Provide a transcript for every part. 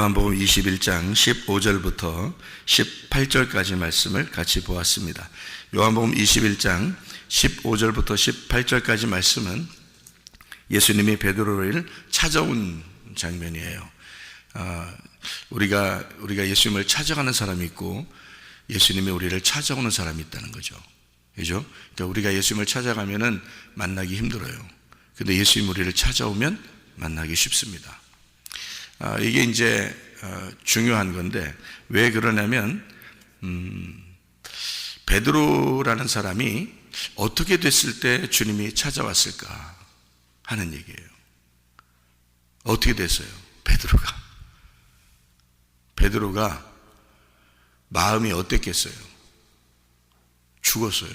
요한복음 21장 15절부터 18절까지 말씀을 같이 보았습니다. 요한복음 21장 15절부터 18절까지 말씀은 예수님이 베드로를 찾아온 장면이에요. 우리가 예수님을 찾아가는 사람이 있고 예수님이 우리를 찾아오는 사람이 있다는 거죠. 그죠? 그러니까 우리가 예수님을 찾아가면은 만나기 힘들어요. 근데 예수님 우리를 찾아오면 만나기 쉽습니다. 이게 이제 중요한 건데 왜 그러냐면 베드로라는 사람이 어떻게 됐을 때 주님이 찾아왔을까 하는 얘기예요. 어떻게 됐어요? 베드로가 마음이 어땠겠어요? 죽었어요.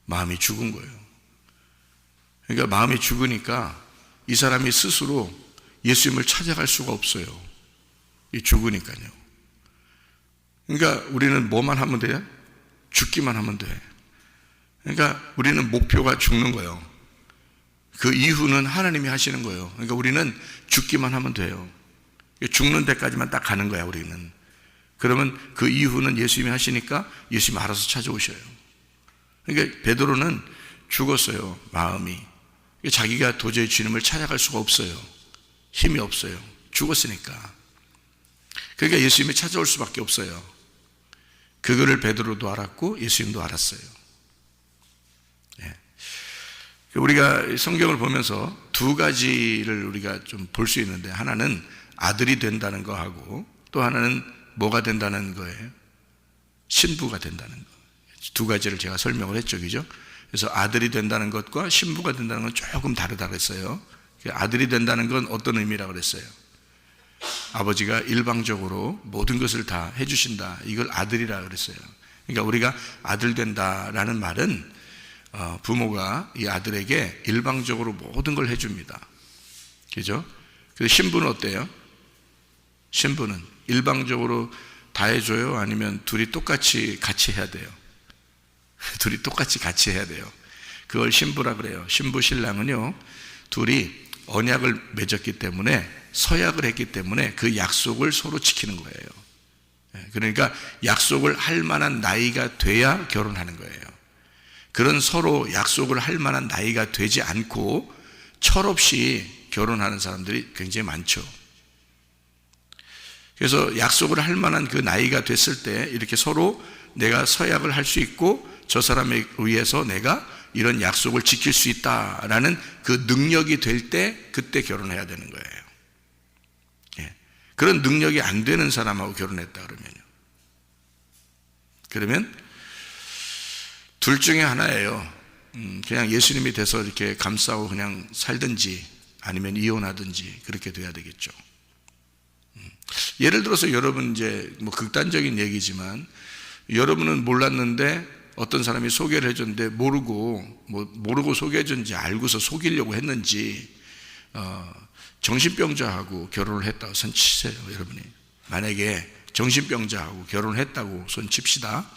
마음이 죽은 거예요. 그러니까 마음이 죽으니까 이 사람이 스스로 예수님을 찾아갈 수가 없어요. 죽으니까요. 그러니까 우리는 뭐만 하면 돼요? 죽기만 하면 돼. 그러니까 우리는 목표가 죽는 거예요. 그 이후는 하나님이 하시는 거예요. 그러니까 우리는 죽기만 하면 돼요. 죽는 데까지만 딱 가는 거야, 우리는. 그러면 그 이후는 예수님이 하시니까 예수님이 알아서 찾아오셔요. 그러니까 베드로는 죽었어요, 마음이. 자기가 도저히 주님을 찾아갈 수가 없어요. 힘이 없어요. 죽었으니까. 그러니까 예수님이 찾아올 수밖에 없어요. 그거를 베드로도 알았고 예수님도 알았어요. 우리가 성경을 보면서 두 가지를 우리가 좀 볼 수 있는데, 하나는 아들이 된다는 거하고 또 하나는 뭐가 된다는 거예요? 신부가 된다는 거. 두 가지를 제가 설명을 했죠, 그죠? 그래서 아들이 된다는 것과 신부가 된다는 건 조금 다르다고 했어요. 아들이 된다는 건 어떤 의미라고 그랬어요? 아버지가 일방적으로 모든 것을 다 해주신다, 이걸 아들이라고 그랬어요. 그러니까 우리가 아들 된다라는 말은 부모가 이 아들에게 일방적으로 모든 걸 해줍니다. 그죠? 그래서 신부는 어때요? 신부는 일방적으로 다 해줘요? 아니면 둘이 똑같이 같이 해야 돼요? 둘이 똑같이 같이 해야 돼요. 그걸 신부라 그래요. 신부 신랑은요, 둘이 언약을 맺었기 때문에, 서약을 했기 때문에 그 약속을 서로 지키는 거예요. 그러니까 약속을 할 만한 나이가 돼야 결혼하는 거예요. 그런 서로 약속을 할 만한 나이가 되지 않고 철없이 결혼하는 사람들이 굉장히 많죠. 그래서 약속을 할 만한 그 나이가 됐을 때 이렇게 서로 내가 서약을 할 수 있고 저 사람에 의해서 내가 이런 약속을 지킬 수 있다라는 그 능력이 될 때, 그때 결혼해야 되는 거예요. 그런 능력이 안 되는 사람하고 결혼했다 그러면 둘 중에 하나예요. 그냥 예수님이 돼서 이렇게 감싸고 그냥 살든지 아니면 이혼하든지 그렇게 돼야 되겠죠. 예를 들어서 여러분, 이제 뭐 극단적인 얘기지만, 여러분은 몰랐는데 어떤 사람이 소개를 해줬는데 모르고 소개해줬는지 알고서 속이려고 했는지 정신병자하고 결혼을 했다고 손치세요. 여러분이 만약에 정신병자하고 결혼을 했다고 손칩시다.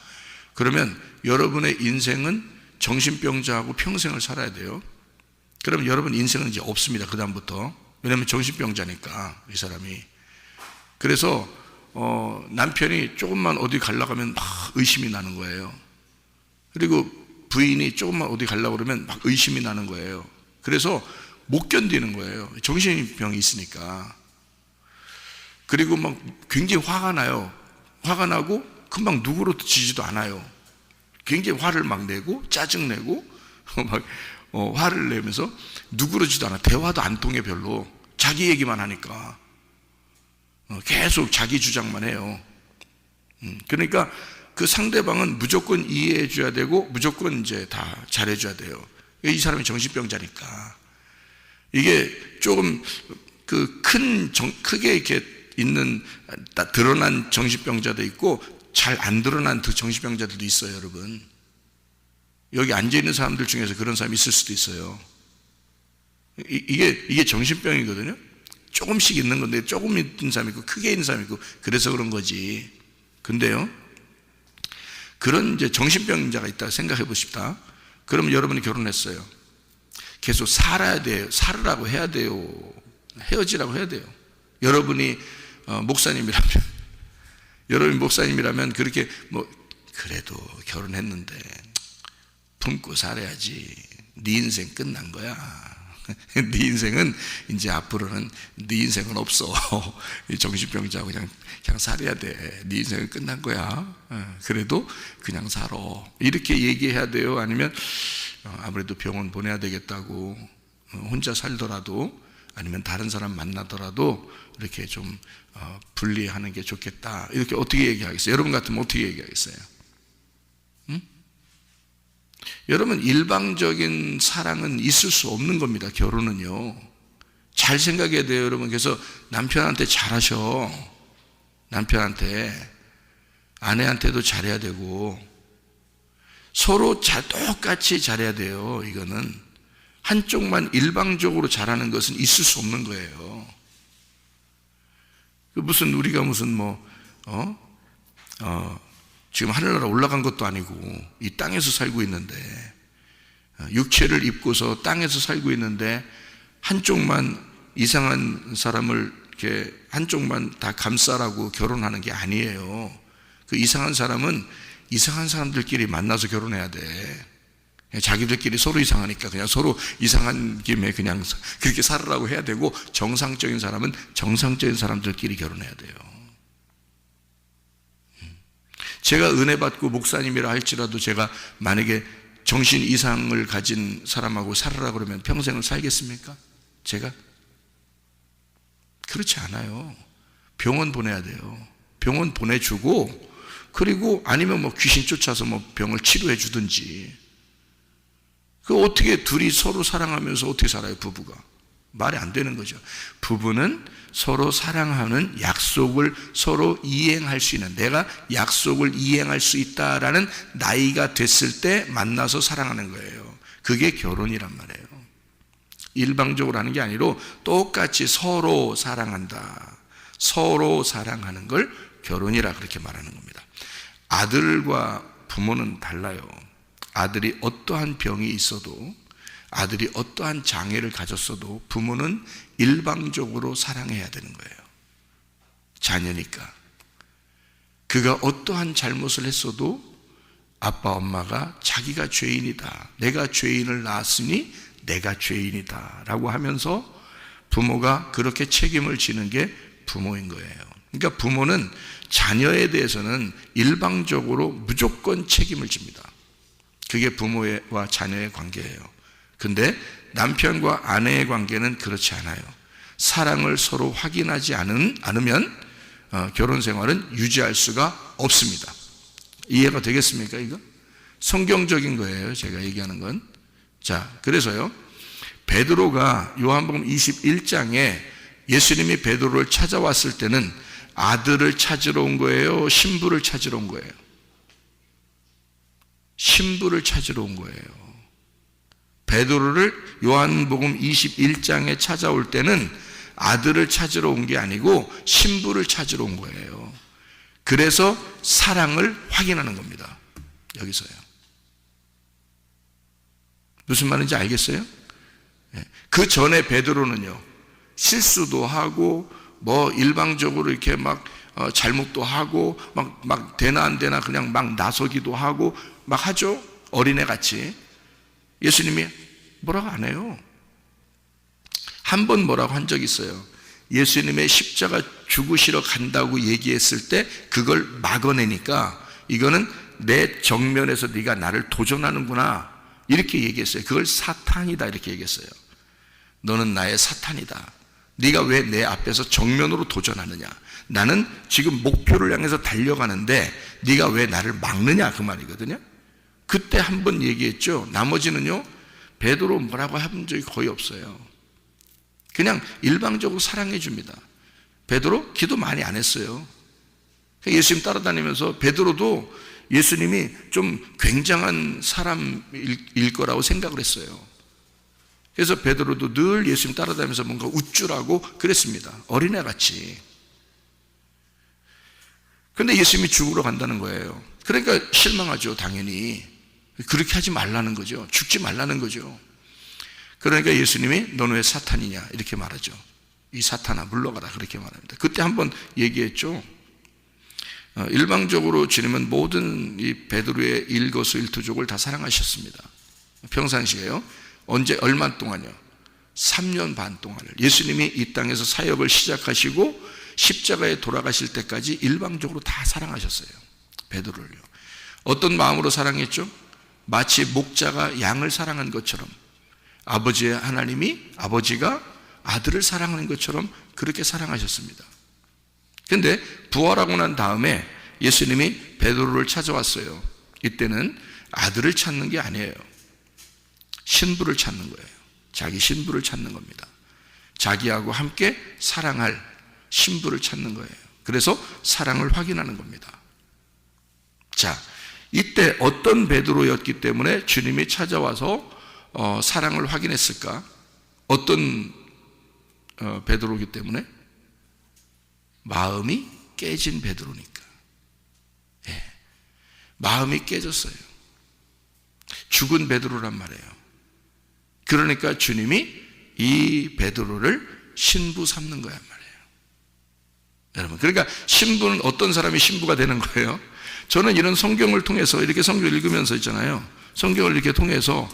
그러면 여러분의 인생은 정신병자하고 평생을 살아야 돼요. 그러면 여러분 인생은 이제 없습니다, 그 다음부터. 왜냐하면 정신병자니까 이 사람이. 그래서 남편이 조금만 어디 가려고 하면 막 의심이 나는 거예요. 그리고 부인이 조금만 어디 가려고 그러면 막 의심이 나는 거예요. 그래서 못 견디는 거예요, 정신병이 있으니까. 그리고 막 굉장히 화가 나요. 화가 나고 금방 누그러지지도 않아요. 굉장히 화를 막 내고 짜증내고 막 화를 내면서 누그러지도 않아. 대화도 안 통해. 별로 자기 얘기만 하니까 계속 자기 주장만 해요. 그러니까 그 상대방은 무조건 이해해 줘야 되고 무조건 이제 다 잘해 줘야 돼요. 이 사람이 정신병자니까. 이게 조금 크게 이렇게 있는 드러난 정신병자도 있고 잘 안 드러난 정신병자들도 있어요, 여러분. 여기 앉아 있는 사람들 중에서 그런 사람이 있을 수도 있어요. 이게 정신병이거든요. 조금씩 있는 건데, 조금 있는 사람이 있고 크게 있는 사람이 있고, 그래서 그런 거지. 근데요, 그런 이제 정신병자가 있다 생각해 보십시다. 그러면 여러분이 결혼했어요. 계속 살아야 돼요. 살으라고 해야 돼요. 헤어지라고 해야 돼요. 여러분이 목사님이라면 여러분이 목사님이라면 그렇게 그래도 결혼했는데 품고 살아야지. 네 인생 끝난 거야. 네 인생은 이제 앞으로는 네 인생은 없어. 정신병자고 그냥 살아야 돼. 네 인생은 끝난 거야. 그래도 그냥 살아. 이렇게 얘기해야 돼요? 아니면 아무래도 병원 보내야 되겠다고 혼자 살더라도 아니면 다른 사람 만나더라도 이렇게 좀 분리하는 게 좋겠다. 이렇게 어떻게 얘기하겠어요? 여러분 같으면 어떻게 얘기하겠어요? 여러분, 일방적인 사랑은 있을 수 없는 겁니다. 결혼은요. 잘 생각해야 돼요, 여러분. 그래서 남편한테 잘하셔. 남편한테, 아내한테도 잘해야 되고 서로 똑같이 잘해야 돼요. 이거는 한쪽만 일방적으로 잘하는 것은 있을 수 없는 거예요. 우리가 지금 하늘나라 올라간 것도 아니고 이 땅에서 살고 있는데, 육체를 입고서 땅에서 살고 있는데 한쪽만 이상한 사람을 이렇게 한쪽만 다 감싸라고 결혼하는 게 아니에요. 그 이상한 사람은 이상한 사람들끼리 만나서 결혼해야 돼. 자기들끼리 서로 이상하니까 그냥 서로 이상한 김에 그냥 그렇게 살으라고 해야 되고, 정상적인 사람은 정상적인 사람들끼리 결혼해야 돼요. 제가 은혜 받고 목사님이라 할지라도 제가 만약에 정신 이상을 가진 사람하고 살으라 그러면 평생을 살겠습니까? 제가? 그렇지 않아요. 병원 보내야 돼요. 병원 보내주고, 그리고 아니면 귀신 쫓아서 병을 치료해 주든지. 어떻게 둘이 서로 사랑하면서 어떻게 살아요, 부부가? 말이 안 되는 거죠. 부부는 서로 사랑하는 약속을 서로 이행할 수 있는, 내가 약속을 이행할 수 있다라는 나이가 됐을 때 만나서 사랑하는 거예요. 그게 결혼이란 말이에요. 일방적으로 하는 게 아니라 똑같이 서로 사랑한다. 서로 사랑하는 걸 결혼이라 그렇게 말하는 겁니다. 아들과 부모는 달라요. 아들이 어떠한 병이 있어도, 아들이 어떠한 장애를 가졌어도 부모는 일방적으로 사랑해야 되는 거예요. 자녀니까. 그가 어떠한 잘못을 했어도 아빠 엄마가 자기가 죄인이다, 내가 죄인을 낳았으니 내가 죄인이다 라고 하면서 부모가 그렇게 책임을 지는 게 부모인 거예요. 그러니까 부모는 자녀에 대해서는 일방적으로 무조건 책임을 집니다. 그게 부모와 자녀의 관계예요. 근데 남편과 아내의 관계는 그렇지 않아요. 사랑을 서로 확인하지 않으면 결혼 생활은 유지할 수가 없습니다. 이해가 되겠습니까, 이거? 성경적인 거예요, 제가 얘기하는 건. 자, 그래서요, 베드로가 요한복음 21장에 예수님이 베드로를 찾아왔을 때는 아들을 찾으러 온 거예요, 신부를 찾으러 온 거예요? 신부를 찾으러 온 거예요. 베드로를 요한복음 21장에 찾아올 때는 아들을 찾으러 온 게 아니고 신부를 찾으러 온 거예요. 그래서 사랑을 확인하는 겁니다. 여기서요. 무슨 말인지 알겠어요? 그 전에 베드로는요, 실수도 하고 일방적으로 이렇게 잘못도 하고 막 되나 안 되나 그냥 막 나서기도 하고 막 하죠. 어린애 같이. 예수님이 뭐라고 안 해요. 한 번 뭐라고 한 적이 있어요. 예수님의 십자가 죽으시러 간다고 얘기했을 때 그걸 막아내니까, 이거는 내 정면에서 네가 나를 도전하는구나 이렇게 얘기했어요. 그걸 사탄이다 이렇게 얘기했어요. 너는 나의 사탄이다. 네가 왜 내 앞에서 정면으로 도전하느냐. 나는 지금 목표를 향해서 달려가는데 네가 왜 나를 막느냐, 그 말이거든요. 그때 한 번 얘기했죠. 나머지는요, 베드로 뭐라고 한 적이 거의 없어요. 그냥 일방적으로 사랑해 줍니다. 베드로 기도 많이 안 했어요. 예수님 따라다니면서 베드로도 예수님이 좀 굉장한 사람일 거라고 생각을 했어요. 그래서 베드로도 늘 예수님 따라다니면서 뭔가 우쭐하고 그랬습니다. 어린애같이. 그런데 예수님이 죽으러 간다는 거예요. 그러니까 실망하죠, 당연히. 그렇게 하지 말라는 거죠. 죽지 말라는 거죠. 그러니까 예수님이 너는 왜 사탄이냐 이렇게 말하죠. 이 사탄아 물러가라, 그렇게 말합니다. 그때 한번 얘기했죠. 일방적으로 주님은 모든 이 베드로의 일거수일투족을 다 사랑하셨습니다. 평상시에요. 언제, 얼마 동안요? 3년 반 동안을 예수님이 이 땅에서 사역을 시작하시고 십자가에 돌아가실 때까지 일방적으로 다 사랑하셨어요. 베드로를요. 어떤 마음으로 사랑했죠? 마치 목자가 양을 사랑한 것처럼, 아버지의 하나님이 아버지가 아들을 사랑하는 것처럼 그렇게 사랑하셨습니다. 그런데 부활하고 난 다음에 예수님이 베드로를 찾아왔어요. 이때는 아들을 찾는 게 아니에요. 신부를 찾는 거예요. 자기 신부를 찾는 겁니다. 자기하고 함께 사랑할 신부를 찾는 거예요. 그래서 사랑을 확인하는 겁니다. 자, 이때 어떤 베드로였기 때문에 주님이 찾아와서 사랑을 확인했을까? 어떤 베드로이기 때문에? 마음이 깨진 베드로니까. 예, 마음이 깨졌어요. 죽은 베드로란 말이에요. 그러니까 주님이 이 베드로를 신부 삼는 거란 말이에요. 여러분, 그러니까 신부는 어떤 사람이 신부가 되는 거예요? 저는 이런 성경을 통해서, 이렇게 성경을 읽으면서 있잖아요, 성경을 이렇게 통해서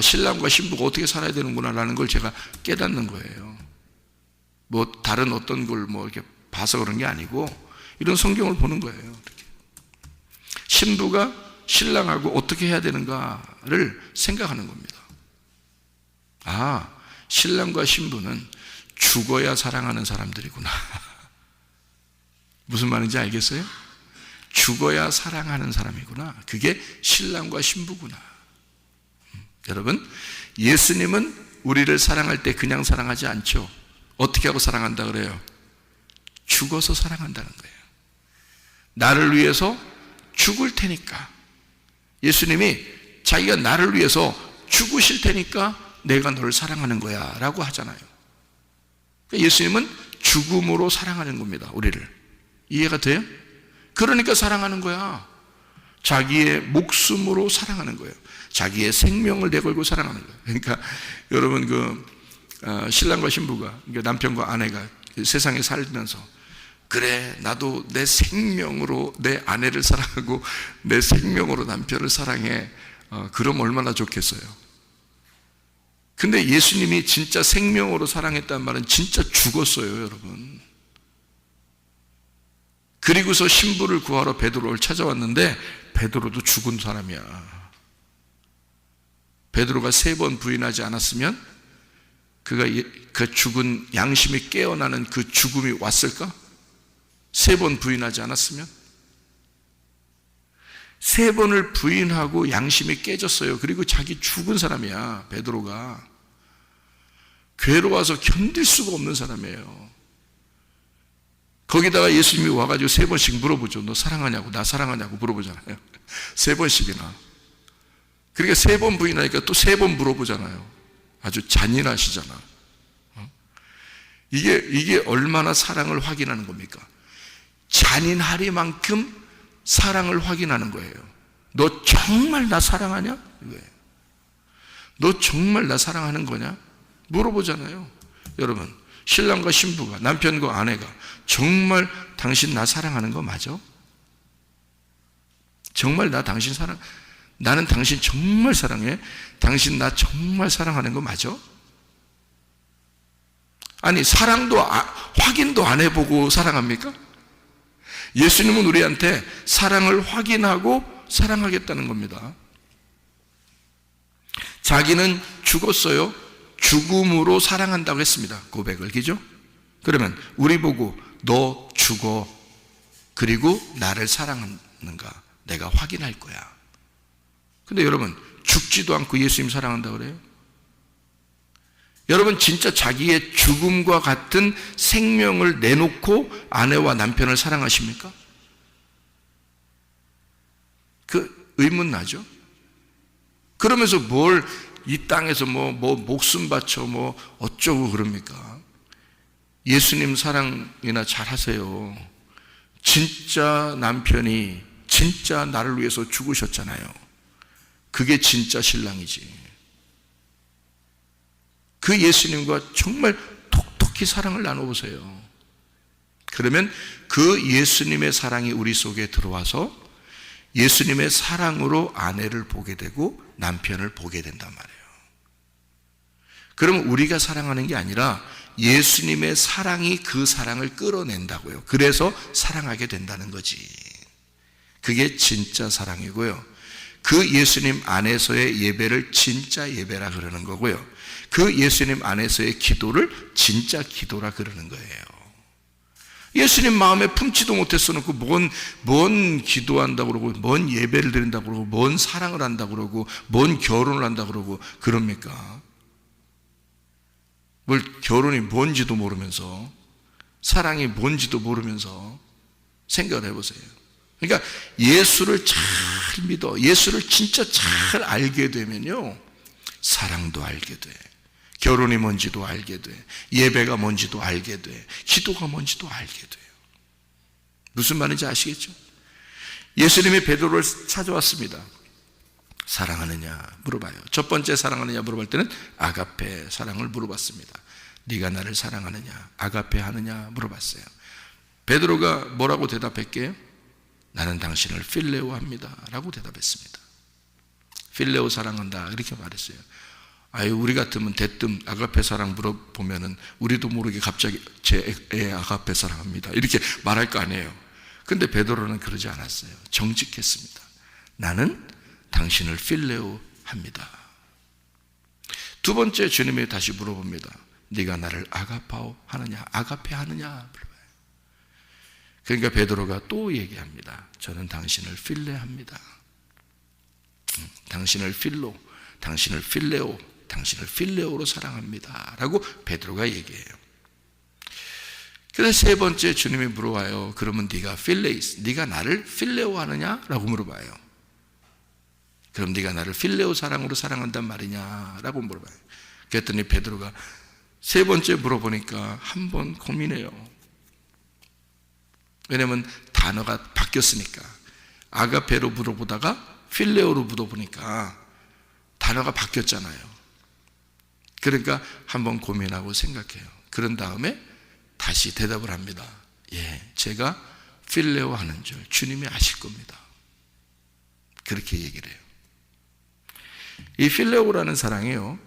신랑과 신부가 어떻게 살아야 되는구나 라는 걸 제가 깨닫는 거예요. 뭐 다른 어떤 걸 뭐 이렇게 봐서 그런 게 아니고 이런 성경을 보는 거예요. 이렇게. 신부가 신랑하고 어떻게 해야 되는가를 생각하는 겁니다. 신랑과 신부는 죽어야 사랑하는 사람들이구나. 무슨 말인지 알겠어요? 죽어야 사랑하는 사람이구나. 그게 신랑과 신부구나. 여러분, 예수님은 우리를 사랑할 때 그냥 사랑하지 않죠. 어떻게 하고 사랑한다 그래요? 죽어서 사랑한다는 거예요. 나를 위해서 죽을 테니까, 예수님이 자기가 나를 위해서 죽으실 테니까 내가 너를 사랑하는 거야 라고 하잖아요. 그러니까 예수님은 죽음으로 사랑하는 겁니다, 우리를. 이해가 돼요? 그러니까 사랑하는 거야. 자기의 목숨으로 사랑하는 거예요. 자기의 생명을 내걸고 사랑하는 거예요. 그러니까 여러분, 신랑과 신부가, 그러니까 남편과 아내가 세상에 살면서, 그래 나도 내 생명으로 내 아내를 사랑하고 내 생명으로 남편을 사랑해, 그럼 얼마나 좋겠어요. 근데 예수님이 진짜 생명으로 사랑했다는 말은 진짜 죽었어요, 여러분. 그리고서 신부를 구하러 베드로를 찾아왔는데 베드로도 죽은 사람이야. 베드로가 3번 부인하지 않았으면 그가 그 죽은 양심이 깨어나는 그 죽음이 왔을까? 3번 부인하지 않았으면? 3번을 부인하고 양심이 깨졌어요. 그리고 자기 죽은 사람이야, 베드로가. 괴로워서 견딜 수가 없는 사람이에요. 거기다가 예수님이 와가지고 3번씩 물어보죠. 너 사랑하냐고, 나 사랑하냐고 물어보잖아요. 3번씩이나. 그러니까 3번 부인하니까 또 3번 물어보잖아요. 아주 잔인하시잖아. 이게 얼마나 사랑을 확인하는 겁니까? 잔인하리만큼 사랑을 확인하는 거예요. 너 정말 나 사랑하냐? 이거예요. 너 정말 나 사랑하는 거냐? 물어보잖아요. 여러분, 신랑과 신부가, 남편과 아내가 정말 당신 나 사랑하는 거 맞아? 정말 나 당신 사랑, 나는 당신 정말 사랑해? 당신 나 정말 사랑하는 거 맞아? 아니, 사랑도 확인도 안 해보고 사랑합니까? 예수님은 우리한테 사랑을 확인하고 사랑하겠다는 겁니다. 자기는 죽었어요. 죽음으로 사랑한다고 했습니다. 고백을, 그죠? 그러면 우리 보고 너 죽어, 그리고 나를 사랑하는가 내가 확인할 거야. 근데 여러분, 죽지도 않고 예수님 사랑한다고 그래요? 여러분, 진짜 자기의 죽음과 같은 생명을 내놓고 아내와 남편을 사랑하십니까? 그 의문 나죠? 그러면서 뭘 이 땅에서 뭐 목숨 바쳐 뭐 어쩌고 그럽니까? 예수님 사랑이나 잘 하세요. 진짜 남편이 진짜 나를 위해서 죽으셨잖아요. 그게 진짜 신랑이지. 그 예수님과 정말 톡톡 정확히 사랑을 나눠보세요. 그러면 그 예수님의 사랑이 우리 속에 들어와서 예수님의 사랑으로 아내를 보게 되고 남편을 보게 된단 말이에요. 그럼 우리가 사랑하는 게 아니라 예수님의 사랑이 그 사랑을 끌어낸다고요. 그래서 사랑하게 된다는 거지. 그게 진짜 사랑이고요. 그 예수님 안에서의 예배를 진짜 예배라 그러는 거고요. 그 예수님 안에서의 기도를 진짜 기도라 그러는 거예요. 예수님 마음에 품지도 못했어 놓고 뭔 기도한다고 그러고 뭔 예배를 드린다고 그러고 뭔 사랑을 한다고 그러고 뭔 결혼을 한다고 그러고 그럽니까? 뭘 결혼이 뭔지도 모르면서 사랑이 뭔지도 모르면서 생각을 해보세요. 그러니까 예수를 잘 믿어 예수를 진짜 잘 알게 되면요 사랑도 알게 돼, 결혼이 뭔지도 알게 돼, 예배가 뭔지도 알게 돼, 기도가 뭔지도 알게 돼요. 무슨 말인지 아시겠죠? 예수님이 베드로를 찾아왔습니다. 사랑하느냐 물어봐요. 첫 번째 사랑하느냐 물어볼 때는 아가페 사랑을 물어봤습니다. 네가 나를 사랑하느냐 아가페 하느냐 물어봤어요. 베드로가 뭐라고 대답했게요? 나는 당신을 필레오 합니다 라고 대답했습니다. 필레오 사랑한다 이렇게 말했어요. 아유 우리 같으면 대뜸 아가페 사랑 물어보면은 우리도 모르게 갑자기 제 애 아가페 사랑합니다 이렇게 말할 거 아니에요. 근데 베드로는 그러지 않았어요. 정직했습니다. 나는 당신을 필레오 합니다. 두 번째 주님이 다시 물어봅니다. 네가 나를 아가파오 하느냐 아가페 하느냐 물어봐요. 그러니까 베드로가 또 얘기합니다. 저는 당신을 필레합니다. 당신을 필로, 당신을 필레오, 당신을 필레오로 사랑합니다 라고 베드로가 얘기해요. 그래서 세 번째 주님이 물어봐요. 그러면 네가 필레이스, 네가 나를 필레오 하느냐 라고 물어봐요. 그럼 네가 나를 필레오 사랑으로 사랑한단 말이냐 라고 물어봐요. 그랬더니 베드로가 세 번째 물어보니까 한 번 고민해요. 왜냐하면 단어가 바뀌었으니까. 아가페로 물어보다가 필레오로 물어보니까 단어가 바뀌었잖아요. 그러니까 한번 고민하고 생각해요. 그런 다음에 다시 대답을 합니다. 예, 제가 필레오 하는 줄 주님이 아실 겁니다. 그렇게 얘기를 해요. 이 필레오라는 사랑이요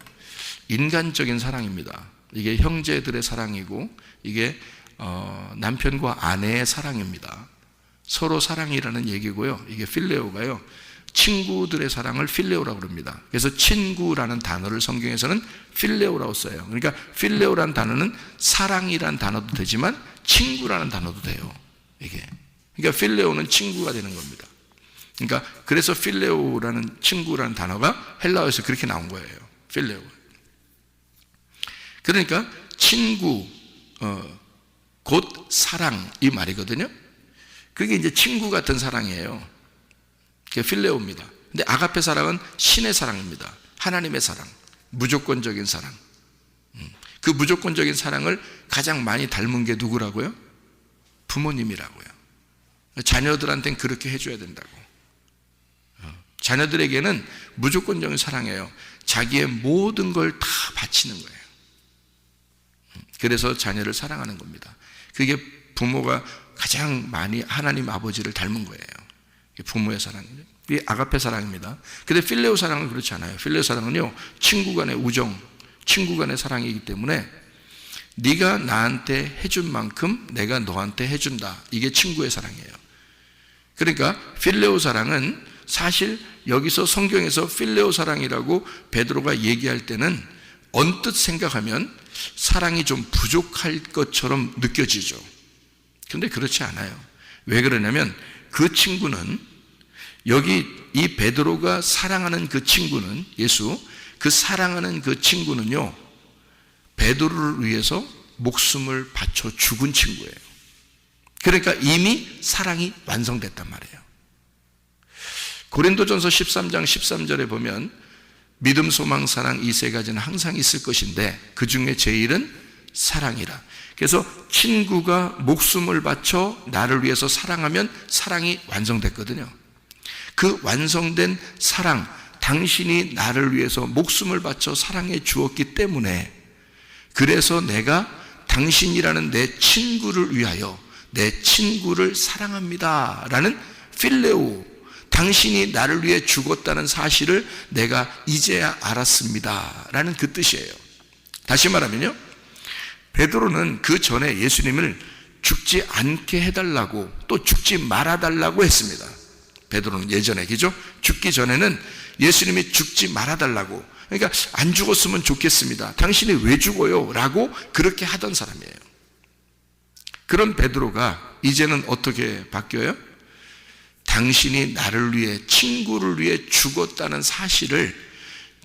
인간적인 사랑입니다. 이게 형제들의 사랑이고 이게 남편과 아내의 사랑입니다. 서로 사랑이라는 얘기고요. 이게 필레오가요 친구들의 사랑을 필레오라고 그럽니다. 그래서 친구라는 단어를 성경에서는 필레오라고 써요. 그러니까 필레오라는 단어는 사랑이라는 단어도 되지만 친구라는 단어도 돼요. 이게 그러니까 필레오는 친구가 되는 겁니다. 그러니까 그래서 필레오라는 친구라는 단어가 헬라어에서 그렇게 나온 거예요. 필레오. 그러니까 친구 곧 사랑 이 말이거든요. 그게 이제 친구 같은 사랑이에요. 그게 필레오입니다. 근데 아가페 사랑은 신의 사랑입니다. 하나님의 사랑, 무조건적인 사랑. 그 무조건적인 사랑을 가장 많이 닮은 게 누구라고요? 부모님이라고요. 자녀들한테는 그렇게 해줘야 된다고. 자녀들에게는 무조건적인 사랑이에요. 자기의 모든 걸 다 바치는 거예요. 그래서 자녀를 사랑하는 겁니다. 그게 부모가 가장 많이 하나님 아버지를 닮은 거예요. 부모의 사랑이죠. 이게 아가페 사랑입니다. 근데 필레오 사랑은 그렇지 않아요. 필레오 사랑은요 친구 간의 우정, 친구 간의 사랑이기 때문에 네가 나한테 해준 만큼 내가 너한테 해준다. 이게 친구의 사랑이에요. 그러니까 필레오 사랑은 사실 여기서 성경에서 필레오 사랑이라고 베드로가 얘기할 때는 언뜻 생각하면 사랑이 좀 부족할 것처럼 느껴지죠. 근데 그렇지 않아요. 왜 그러냐면 그 친구는 여기 이 베드로가 사랑하는 그 친구는 예수, 그 사랑하는 그 친구는요 베드로를 위해서 목숨을 바쳐 죽은 친구예요. 그러니까 이미 사랑이 완성됐단 말이에요. 고린도전서 13장 13절에 보면 믿음, 소망, 사랑 이 세 가지는 항상 있을 것인데 그 중에 제일은 사랑이라. 그래서 친구가 목숨을 바쳐 나를 위해서 사랑하면 사랑이 완성됐거든요. 그 완성된 사랑, 당신이 나를 위해서 목숨을 바쳐 사랑해 주었기 때문에 그래서 내가 당신이라는 내 친구를 위하여 내 친구를 사랑합니다 라는 필레오, 당신이 나를 위해 죽었다는 사실을 내가 이제야 알았습니다 라는 그 뜻이에요. 다시 말하면요, 베드로는 그 전에 예수님을 죽지 않게 해달라고 또 죽지 말아달라고 했습니다. 베드로는 예전에, 그죠? 죽기 전에는 예수님이 죽지 말아달라고, 그러니까 안 죽었으면 좋겠습니다, 당신이 왜 죽어요? 라고 그렇게 하던 사람이에요. 그런 베드로가 이제는 어떻게 바뀌어요? 당신이 나를 위해, 친구를 위해 죽었다는 사실을,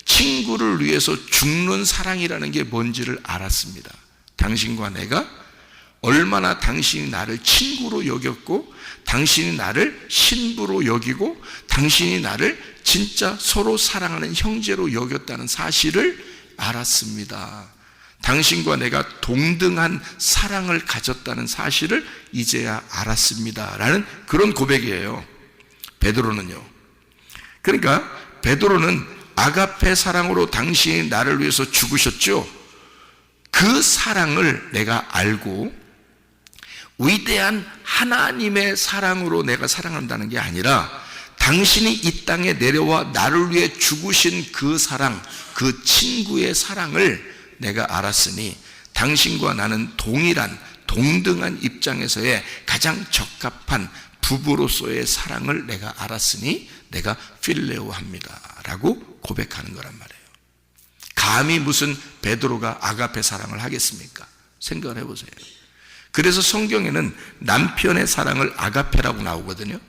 친구를 위해서 죽는 사랑이라는 게 뭔지를 알았습니다. 당신과 내가 얼마나 당신이 나를 친구로 여겼고, 당신이 나를 신부로 여기고, 당신이 나를 진짜 서로 사랑하는 형제로 여겼다는 사실을 알았습니다. 당신과 내가 동등한 사랑을 가졌다는 사실을 이제야 알았습니다 라는 그런 고백이에요, 베드로는요. 그러니까 베드로는 아가페 사랑으로 당신이 나를 위해서 죽으셨죠. 그 사랑을 내가 알고 위대한 하나님의 사랑으로 내가 사랑한다는 게 아니라, 당신이 이 땅에 내려와 나를 위해 죽으신 그 사랑, 그 친구의 사랑을 내가 알았으니 당신과 나는 동일한, 동등한 입장에서의 가장 적합한 부부로서의 사랑을 내가 알았으니 내가 필레오합니다 라고 고백하는 거란 말이에요. 감히 무슨 베드로가 아가페 사랑을 하겠습니까? 생각을 해보세요. 그래서 성경에는 남편의 사랑을 아가페라고 나오거든요.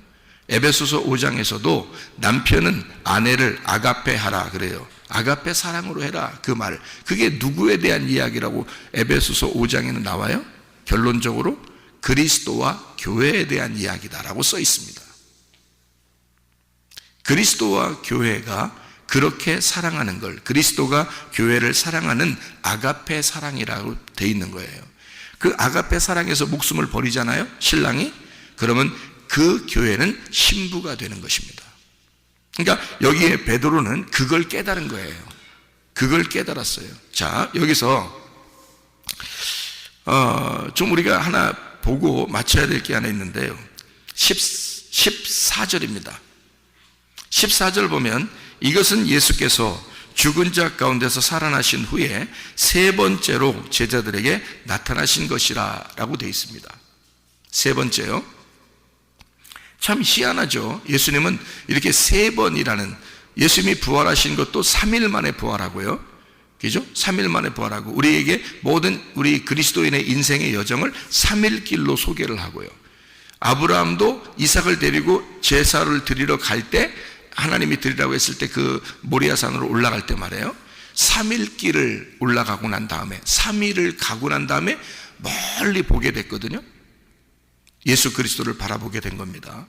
에베소서 5장에서도 남편은 아내를 아가페하라 그래요. 아가페 사랑으로 해라, 그 말. 그게 누구에 대한 이야기라고 에베소서 5장에는 나와요? 결론적으로 그리스도와 교회에 대한 이야기다라고 써 있습니다. 그리스도와 교회가 그렇게 사랑하는 걸, 그리스도가 교회를 사랑하는 아가페 사랑이라고 돼 있는 거예요. 그 아가페 사랑에서 목숨을 버리잖아요, 신랑이. 그러면 그 교회는 신부가 되는 것입니다. 그러니까 여기에 베드로는 그걸 깨달은 거예요. 그걸 깨달았어요. 자, 여기서 좀 우리가 하나 보고 맞춰야 될 게 하나 있는데요, 14절입니다 14절 보면, 이것은 예수께서 죽은 자 가운데서 살아나신 후에 세 번째로 제자들에게 나타나신 것이라 라고 되어 있습니다. 세 번째요. 참 희한하죠. 예수님은 이렇게 세 번이라는, 예수님이 부활하신 것도 3일 만에 부활하고요, 그죠? 3일 만에 부활하고, 우리에게 모든 우리 그리스도인의 인생의 여정을 3일 길로 소개를 하고요. 아브라함도 이삭을 데리고 제사를 드리러 갈 때, 하나님이 드리라고 했을 때 그 모리아산으로 올라갈 때 말이에요, 3일 길을 올라가고 난 다음에 3일을 가고 난 다음에 멀리 보게 됐거든요. 예수 그리스도를 바라보게 된 겁니다.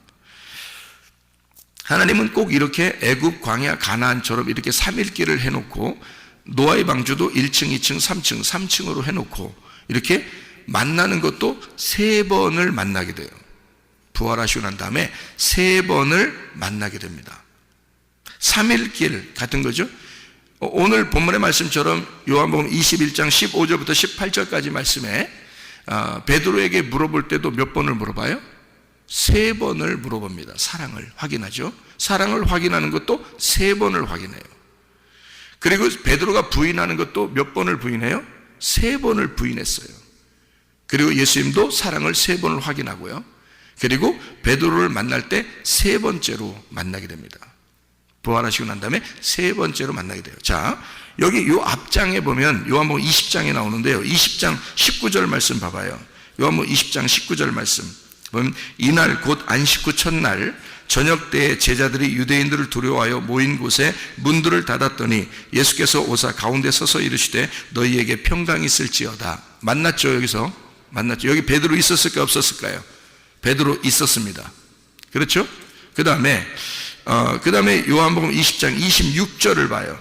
하나님은 꼭 이렇게 애굽 광야 가나안처럼 이렇게 3일 길을 해놓고, 노아의 방주도 1층 2층 3층 3층으로 해놓고 이렇게 만나는 것도 세 번을 만나게 돼요. 부활하시고 난 다음에 세 번을 만나게 됩니다. 3일 길 같은 거죠. 오늘 본문의 말씀처럼 요한복음 21장 15절부터 18절까지 말씀에 베드로에게 물어볼 때도 몇 번을 물어봐요? 세 번을 물어봅니다. 사랑을 확인하죠. 사랑을 확인하는 것도 세 번을 확인해요. 그리고 베드로가 부인하는 것도 몇 번을 부인해요? 세 번을 부인했어요. 그리고 예수님도 사랑을 세 번을 확인하고요. 그리고 베드로를 만날 때 세 번째로 만나게 됩니다. 부활하시고 난 다음에 세 번째로 만나게 돼요. 자, 여기 요 앞장에 보면 요한복음 20장에 나오는데요, 20장 19절 말씀 봐봐요. 요한복음 20장 19절 말씀 보면, 이날 곧 안식 후 첫날 저녁 때에 제자들이 유대인들을 두려워하여 모인 곳에 문들을 닫았더니 예수께서 오사 가운데 서서 이르시되 너희에게 평강이 있을지어다. 만났죠. 여기서 만났죠. 여기 베드로 있었을까요, 없었을까요? 베드로 있었습니다. 그렇죠? 그 다음에 요한복음 20장 26절을 봐요.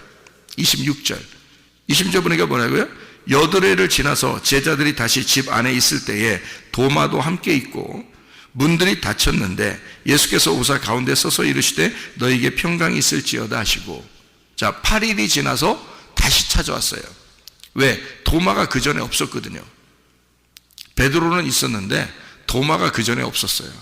26절 보니까 뭐라고요? 여드레를 지나서 제자들이 다시 집 안에 있을 때에 도마도 함께 있고 문들이 닫혔는데 예수께서 오사 가운데 서서 이르시되 너희에게 평강이 있을지어다 하시고, 자, 8일이 지나서 다시 찾아왔어요. 왜? 도마가 그 전에 없었거든요. 베드로는 있었는데 도마가 그 전에 없었어요.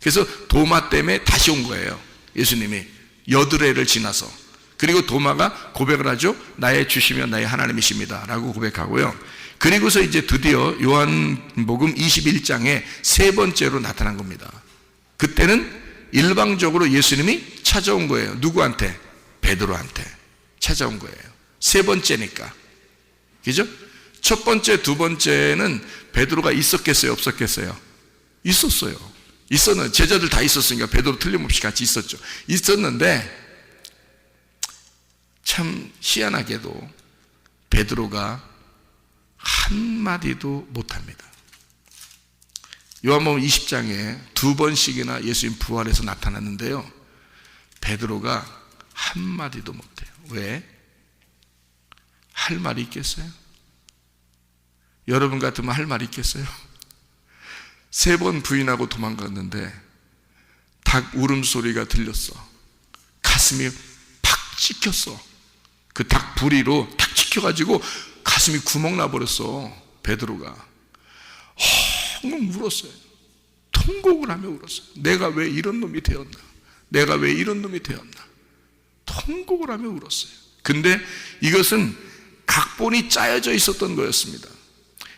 그래서 도마 때문에 다시 온 거예요. 예수님이 여드레를 지나서. 그리고 도마가 고백을 하죠. 나의 주시며 나의 하나님이십니다 라고 고백하고요. 그리고서 이제 드디어 요한복음 21장에 세 번째로 나타난 겁니다. 그때는 일방적으로 예수님이 찾아온 거예요. 누구한테? 베드로한테 찾아온 거예요. 세 번째니까. 그죠? 첫 번째, 두 번째는 베드로가 있었겠어요? 없었겠어요? 있었어요. 있었는데, 제자들 다 있었으니까 베드로 틀림없이 같이 있었죠. 있었는데 참 희한하게도 베드로가 한마디도 못합니다. 요한복음 20장에 두 번씩이나 예수님 부활해서 나타났는데요, 베드로가 한마디도 못해요. 왜? 할 말이 있겠어요? 여러분 같으면 할 말이 있겠어요? 세 번 부인하고 도망갔는데 닭 울음소리가 들렸어. 가슴이 팍 찍혔어. 그 닭 부리로 탁 찍혀가지고 가슴이 구멍 나버렸어. 베드로가 엉엉 울었어요. 통곡을 하며 울었어요. 내가 왜 이런 놈이 되었나? 내가 왜 이런 놈이 되었나? 통곡을 하며 울었어요. 근데 이것은 각본이 짜여져 있었던 거였습니다.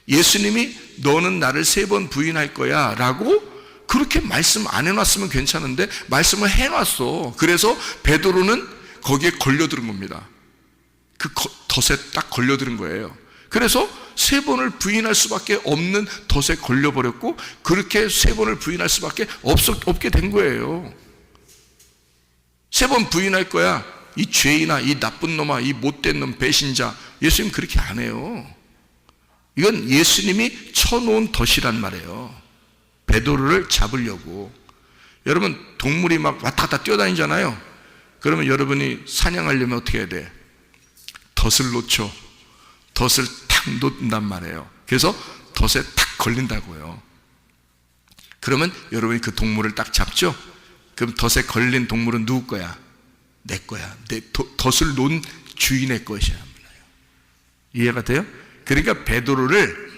예수님이 너는 나를 세 번 부인할 거야 라고 그렇게 말씀 안 해놨으면 괜찮은데 말씀을 해놨어. 그래서 베드로는 거기에 걸려들은 겁니다. 그 덫에 딱 걸려들은 거예요. 그래서 세 번을 부인할 수밖에 없는 덫에 걸려버렸고, 그렇게 세 번을 부인할 수밖에 없게 된 거예요. 세 번 부인할 거야. 이 죄인아, 이 나쁜 놈아, 이 못된 놈, 배신자. 예수님 그렇게 안 해요. 이건 예수님이 쳐놓은 덫이란 말이에요. 베드로를 잡으려고. 여러분, 동물이 막 왔다 갔다 뛰어다니잖아요. 그러면 여러분이 사냥하려면 어떻게 해야 돼? 덫을 놓죠. 덫을 탁 놓는단 말이에요. 그래서 덫에 탁 걸린다고요. 그러면 여러분이 그 동물을 딱 잡죠. 그럼 덫에 걸린 동물은 누구 거야? 내 거야. 덫을 놓은 주인의 것이야. 이해가 돼요? 그러니까 베드로를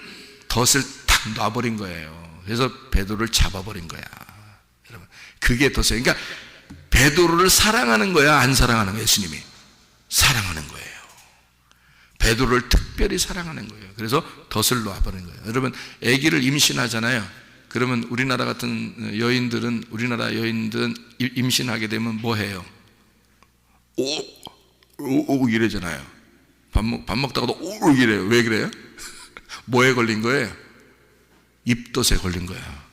덫을 탁 놔버린 거예요. 그래서 베드로를 잡아버린 거야. 여러분, 그게 덫이에요. 그러니까 베드로를 사랑하는 거야, 안 사랑하는 거야? 예수님이 사랑하는 거예요. 베드로를 특별히 사랑하는 거예요. 그래서 덫을 놔버린 거예요. 여러분, 아기를 임신하잖아요. 그러면 우리나라 같은 여인들은, 우리나라 여인들은 임신하게 되면 뭐 해요? 오 이러잖아요. 밥 먹다가도 오 이래요. 왜 그래요? 뭐에 걸린 거예요? 입덧에 걸린 거야.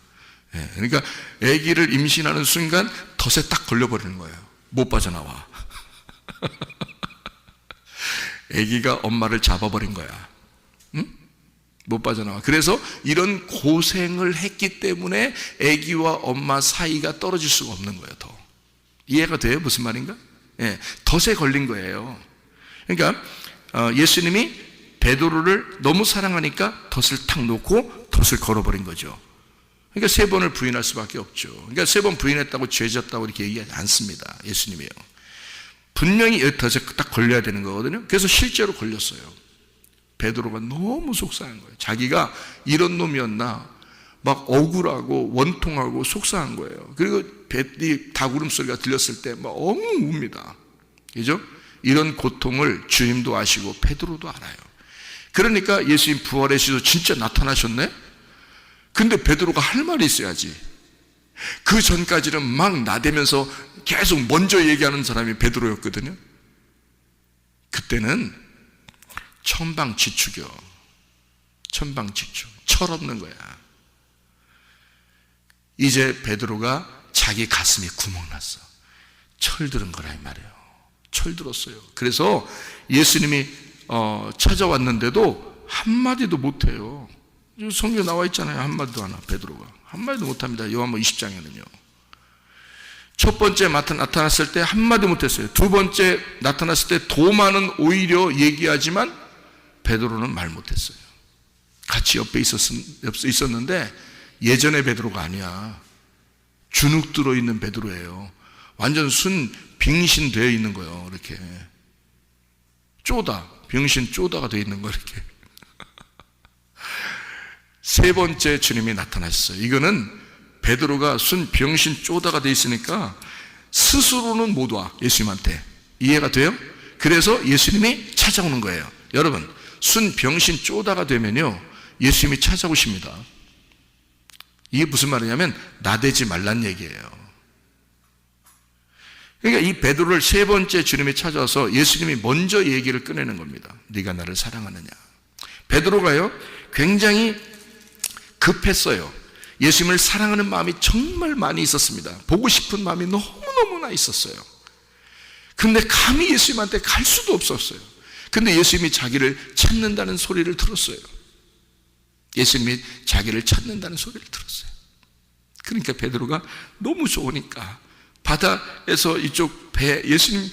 예, 그러니까 아기를 임신하는 순간 덫에 딱 걸려버리는 거예요. 못 빠져나와. 아기가 엄마를 잡아버린 거야. 응? 못 빠져나와. 그래서 이런 고생을 했기 때문에 아기와 엄마 사이가 떨어질 수가 없는 거예요. 더 이해가 돼요? 무슨 말인가? 예, 덫에 걸린 거예요. 그러니까 예수님이 베드로를 너무 사랑하니까 덫을 탁 놓고 덫을 걸어버린 거죠. 그러니까 세 번을 부인할 수밖에 없죠. 그러니까 세 번 부인했다고 죄졌다고 이렇게 얘기하지 않습니다. 예수님이요. 분명히 여기 덫에 딱 걸려야 되는 거거든요. 그래서 실제로 걸렸어요. 베드로가 너무 속상한 거예요. 자기가 이런 놈이었나 막 억울하고 원통하고 속상한 거예요. 그리고 닭 울음소리가 들렸을 때 막 엉엉 웁니다. 그죠? 이런 고통을 주님도 아시고 베드로도 알아요. 그러니까 예수님 부활하시고 진짜 나타나셨네? 근데 베드로가 할 말이 있어야지. 그 전까지는 막 나대면서 계속 먼저 얘기하는 사람이 베드로였거든요. 그때는 천방지축이요. 천방지축. 철없는 거야. 이제 베드로가 자기 가슴에 구멍 났어. 철들은 거라 이 말이에요. 철들었어요. 그래서 예수님이 찾아왔는데도 한마디도 못해요. 성경에 나와 있잖아요. 한마디도 안 해. 베드로가 한마디도 못합니다. 요한복음 20장에는요 첫 번째 나타났을 때 한마디 못했어요. 두 번째 나타났을 때 도마는 오히려 얘기하지만 베드로는 말 못했어요. 같이 옆에 있었는데 예전의 베드로가 아니야. 주눅 들어있는 베드로예요. 완전 빙신되어 있는 거예요. 이렇게 병신 쪼다가 되어 있는 거 이렇게. 세 번째 주님이 나타나셨어요. 이거는 베드로가 순 병신 쪼다가 돼 있으니까 스스로는 못 와, 예수님한테. 이해가 돼요? 그래서 예수님이 찾아오는 거예요. 여러분, 순 병신 쪼다가 되면요, 예수님이 찾아오십니다. 이게 무슨 말이냐면 나대지 말란 얘기예요. 그러니까 이 베드로를 세 번째 주님이 찾아와서 예수님이 먼저 얘기를 꺼내는 겁니다. 네가 나를 사랑하느냐. 베드로가요, 굉장히 급했어요. 예수님을 사랑하는 마음이 정말 많이 있었습니다. 보고 싶은 마음이 너무너무나 있었어요. 근데 감히 예수님한테 갈 수도 없었어요. 근데 예수님이 자기를 찾는다는 소리를 들었어요. 예수님이 자기를 찾는다는 소리를 들었어요. 그러니까 베드로가 너무 좋으니까 바다에서 이쪽 배, 예수님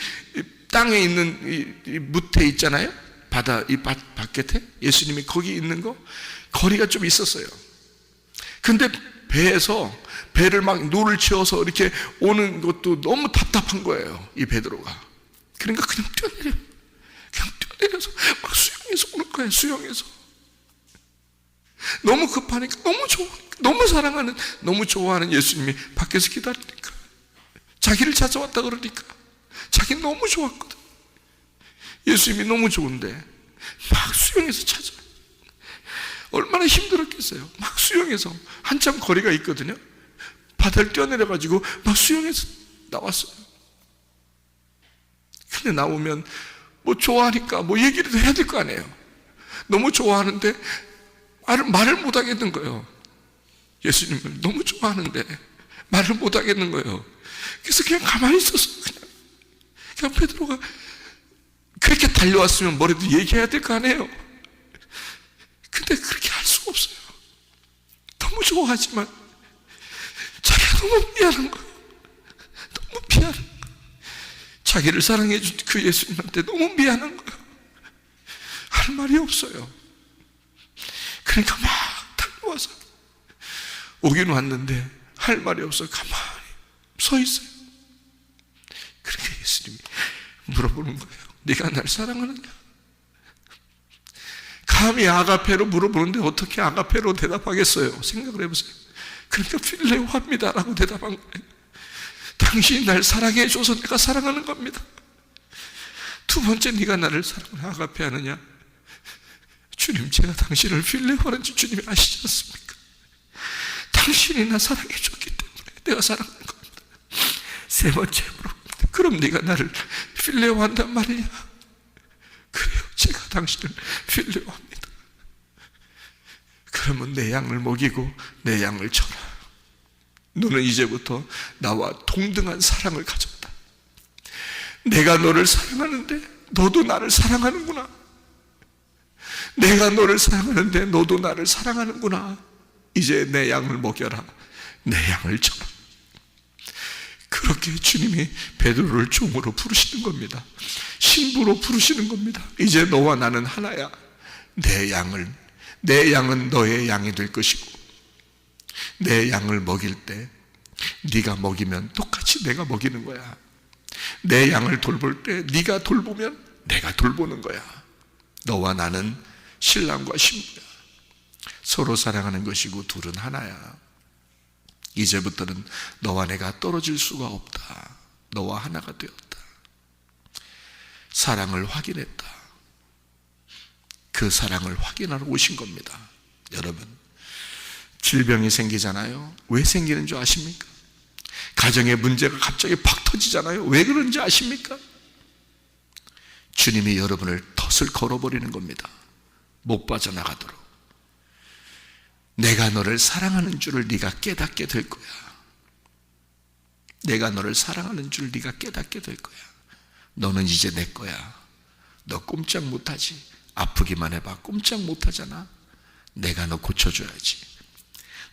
땅에 있는 이 무태 있잖아요. 바다 이 바깥에 예수님이 거기 있는 거 거리가 좀 있었어요. 근데 배에서 배를 막 노를 지어서 이렇게 오는 것도 너무 답답한 거예요, 이 베드로가. 그러니까 그냥 뛰어내려서 막 수영해서 오는 거예요. 수영해서 너무 급하니까, 너무 좋으니까, 너무 사랑하는, 너무 좋아하는 예수님이 밖에서 기다리니까, 자기를 찾아왔다 그러니까 자기는 너무 좋았거든. 예수님이 너무 좋은데 막 수영해서 찾아요. 얼마나 힘들었겠어요. 막 수영해서 한참 거리가 있거든요. 바다를 뛰어내려가지고 막 수영해서 나왔어요. 근데 나오면 뭐 좋아하니까 뭐 얘기를 해야 될 거 아니에요. 너무 좋아하는데 말을 못 하겠는 거예요. 예수님을 너무 좋아하는데 말을 못 하겠는 거예요. 그래서 그냥 가만히 있었어요. 그냥 베드로가 그렇게 달려왔으면 뭐라도 얘기해야 될 거 아니에요. 근데 그렇게 할 수가 없어요. 너무 좋아하지만 자기가 너무 미안한 거예요. 너무 미안한 거예요. 자기를 사랑해 준 그 예수님한테 너무 미안한 거예요. 할 말이 없어요. 그러니까 막 달려와서 오긴 왔는데 할 말이 없어 가만히 서 있어요. 그러니까 예수님이 물어보는 거예요. 네가 날 사랑하느냐? 감히 아가페로 물어보는데 어떻게 아가페로 대답하겠어요? 생각을 해보세요. 그러니까 필레오 합니다 라고 대답한 거예요. 당신이 날 사랑해 줘서 내가 사랑하는 겁니다. 두 번째, 네가 나를 사랑을 아가페 하느냐? 주님, 제가 당신을 필레오 하는지 주님이 아시지 않습니까? 당신이 나 사랑해 줬기 때문에 내가 사랑하는 겁니다. 세 번째 물어봅니다. 그럼 네가 나를 필레오 한단 말이냐? 그래요, 제가 당신을 필레오 합니다. 그러면 내 양을 먹이고 내 양을 쳐라. 너는 이제부터 나와 동등한 사랑을 가졌다. 내가 너를 사랑하는데 너도 나를 사랑하는구나. 내가 너를 사랑하는데 너도 나를 사랑하는구나. 이제 내 양을 먹여라. 내 양을 쳐라. 그렇게 주님이 베드로를 종으로 부르시는 겁니다. 신부로 부르시는 겁니다. 이제 너와 나는 하나야. 내 양은 너의 양이 될 것이고, 내 양을 먹일 때 네가 먹이면 똑같이 내가 먹이는 거야. 내 양을 돌볼 때 네가 돌보면 내가 돌보는 거야. 너와 나는 신랑과 신부야. 서로 사랑하는 것이고 둘은 하나야. 이제부터는 너와 내가 떨어질 수가 없다. 너와 하나가 되었다. 사랑을 확인했다. 그 사랑을 확인하러 오신 겁니다. 여러분, 질병이 생기잖아요. 왜 생기는 줄 아십니까? 가정의 문제가 갑자기 팍 터지잖아요. 왜 그런지 아십니까? 주님이 여러분을 덫을 걸어버리는 겁니다. 못 빠져나가도록. 내가 너를 사랑하는 줄을 네가 깨닫게 될 거야. 내가 너를 사랑하는 줄 네가 깨닫게 될 거야. 너는 이제 내 거야. 너 꼼짝 못하지. 아프기만 해봐. 꼼짝 못하잖아. 내가 너 고쳐줘야지.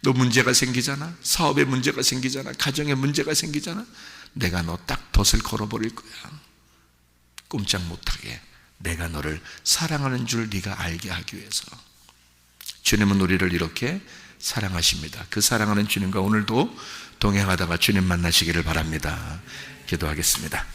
너 문제가 생기잖아. 사업에 문제가 생기잖아. 가정에 문제가 생기잖아. 내가 너 딱 덫을 걸어버릴 거야. 꼼짝 못하게. 내가 너를 사랑하는 줄 네가 알게 하기 위해서. 주님은 우리를 이렇게 사랑하십니다. 그 사랑하는 주님과 오늘도 동행하다가 주님 만나시기를 바랍니다. 기도하겠습니다.